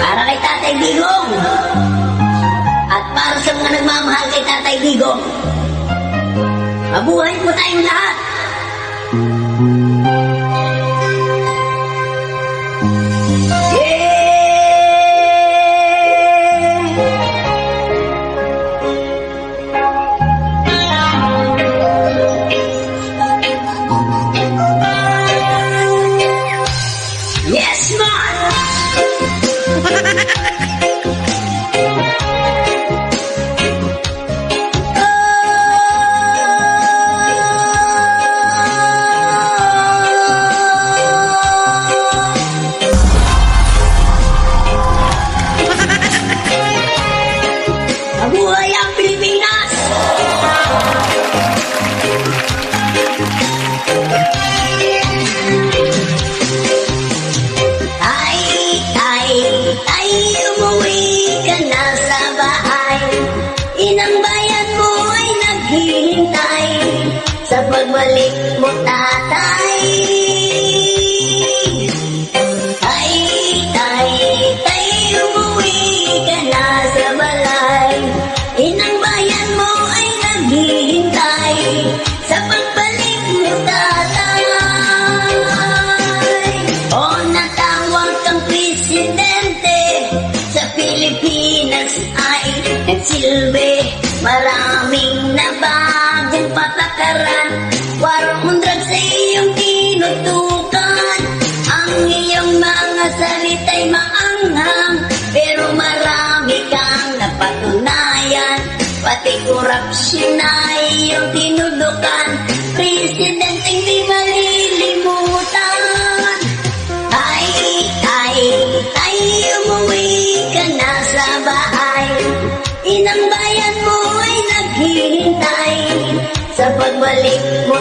Para kay Tatay Digong. At para sa mga nagmamahal kay Tatay Digong. Mabuhay po tayong lahat. Yes, man! Mabuhay ang Pilipinas! Ay, umuwi ka na sa bahay. Inang bayan mo ay naghihintay sa pagbalik mo, tatay. Ay, umuwi ka na sa balay. Inang bayan mo ay naghihintay sa pagbalik mo, tatay. O natawag kang presidente sa Pilipinas ay nagsilbi. Maraming nabagong patakaran. War on drugs sa iyong tinutukan. Ang iyong mga salita'y maanghang, pero marami kang napatunayan. Pati korupsyon na iyong tinudukan. Presidenteng di malilimutan. Ay, umuwi ka na sa bahay. Inang bayan mo ay naghihintay sa pagbalik mo,